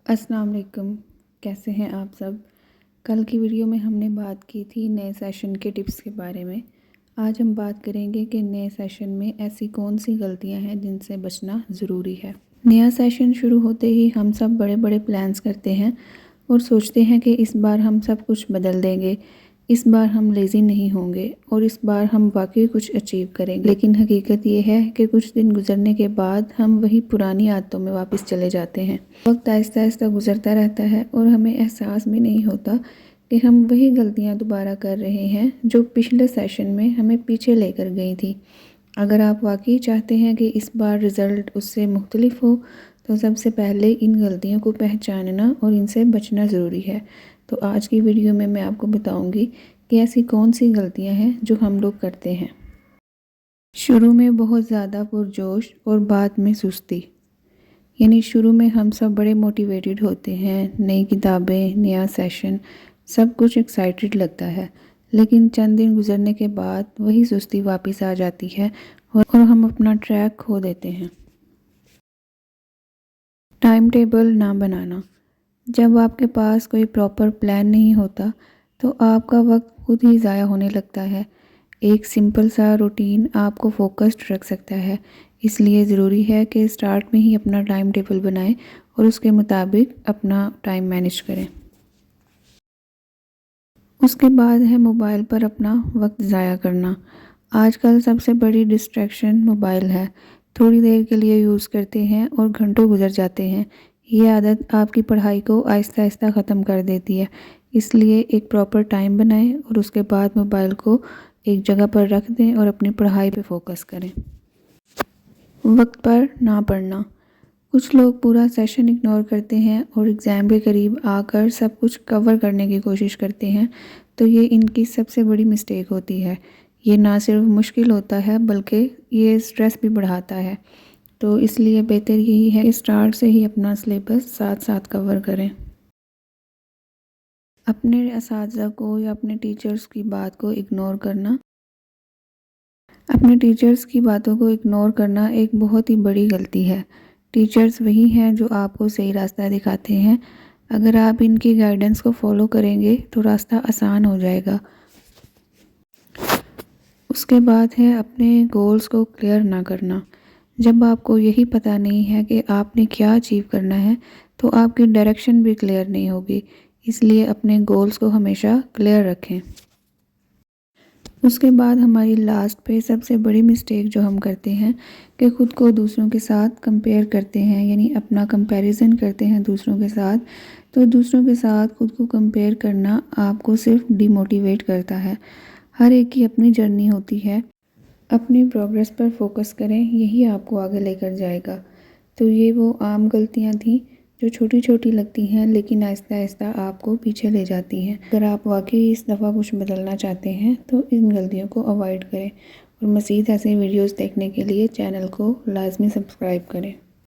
अस्सलाम वालेकुम। कैसे हैं आप सब। कल की वीडियो में हमने बात की थी नए सेशन के टिप्स के बारे में। आज हम बात करेंगे कि नए सेशन में ऐसी कौन सी गलतियां हैं जिनसे बचना ज़रूरी है। नया सेशन शुरू होते ही हम सब बड़े बड़े प्लान्स करते हैं और सोचते हैं कि इस बार हम सब कुछ बदल देंगे, इस बार हम लेज़ी नहीं होंगे और इस बार हम वाकई कुछ अचीव करेंगे। लेकिन हकीकत ये है कि कुछ दिन गुजरने के बाद हम वही पुरानी आदतों में वापस चले जाते हैं। वक्त आहिस्ता आहिस्ता गुजरता रहता है और हमें एहसास भी नहीं होता कि हम वही गलतियां दोबारा कर रहे हैं जो पिछले सेशन में हमें पीछे लेकर गई थी। अगर आप वाकई चाहते हैं कि इस बार रिज़ल्ट उससे मुख्तलिफ हो तो सबसे पहले इन गलतियों को पहचानना और इनसे बचना ज़रूरी है। तो आज की वीडियो में मैं आपको बताऊंगी कि ऐसी कौन सी गलतियां हैं जो हम लोग करते हैं। शुरू में बहुत ज़्यादा पुरजोश और बाद में सुस्ती। यानी शुरू में हम सब बड़े मोटिवेटेड होते हैं, नई किताबें, नया सेशन, सब कुछ एक्साइटेड लगता है। लेकिन चंद दिन गुजरने के बाद वही सुस्ती वापस आ जाती है और हम अपना ट्रैक खो देते हैं। टाइम टेबल ना बनाना। जब आपके पास कोई प्रॉपर प्लान नहीं होता तो आपका वक्त खुद ही ज़ाया होने लगता है। एक सिंपल सा रूटीन आपको फोकस्ड रख सकता है, इसलिए ज़रूरी है कि स्टार्ट में ही अपना टाइम टेबल बनाएं और उसके मुताबिक अपना टाइम मैनेज करें। उसके बाद है मोबाइल पर अपना वक्त ज़ाया करना। आजकल सबसे बड़ी डिस्ट्रैक्शन मोबाइल है। थोड़ी देर के लिए यूज़ करते हैं और घंटों गुजर जाते हैं। ये आदत आपकी पढ़ाई को आहिस्ता आहिस्ता ख़त्म कर देती है। इसलिए एक प्रॉपर टाइम बनाएं और उसके बाद मोबाइल को एक जगह पर रख दें और अपनी पढ़ाई पे फोकस करें। वक्त पर ना पढ़ना। कुछ लोग पूरा सेशन इग्नोर करते हैं और एग्ज़ाम के करीब आकर सब कुछ कवर करने की कोशिश करते हैं, तो ये इनकी सबसे बड़ी मिस्टेक होती है। ये ना सिर्फ मुश्किल होता है बल्कि ये स्ट्रेस भी बढ़ाता है। तो इसलिए बेहतर यही है कि स्टार्ट से ही अपना सिलेबस साथ साथ कवर करें। अपने असातिज़ा को या अपने टीचर्स की बात को इग्नोर करना। अपने टीचर्स की बातों को इग्नोर करना एक बहुत ही बड़ी गलती है। टीचर्स वही हैं जो आपको सही रास्ता दिखाते हैं। अगर आप इनकी गाइडेंस को फॉलो करेंगे तो रास्ता आसान हो जाएगा। उसके बाद है अपने गोल्स को क्लियर ना करना। जब आपको यही पता नहीं है कि आपने क्या अचीव करना है तो आपकी डायरेक्शन भी क्लियर नहीं होगी। इसलिए अपने गोल्स को हमेशा क्लियर रखें। उसके बाद हमारी लास्ट पे सबसे बड़ी मिस्टेक जो हम करते हैं कि ख़ुद को दूसरों के साथ कंपेयर करते हैं, यानी अपना कंपैरिजन करते हैं दूसरों के साथ। तो दूसरों के साथ ख़ुद को कंपेयर करना आपको सिर्फ डिमोटिवेट करता है। हर एक की अपनी जर्नी होती है। अपनी प्रोग्रेस पर फोकस करें, यही आपको आगे लेकर जाएगा। तो ये वो आम गलतियाँ थीं जो छोटी छोटी लगती हैं लेकिन आहिस्ता आहिस्ता आपको पीछे ले जाती हैं। अगर आप वाकई इस दफ़ा कुछ बदलना चाहते हैं तो इन गलतियों को अवॉइड करें और मज़ीद ऐसे वीडियोस देखने के लिए चैनल को लाजमी सब्सक्राइब करें।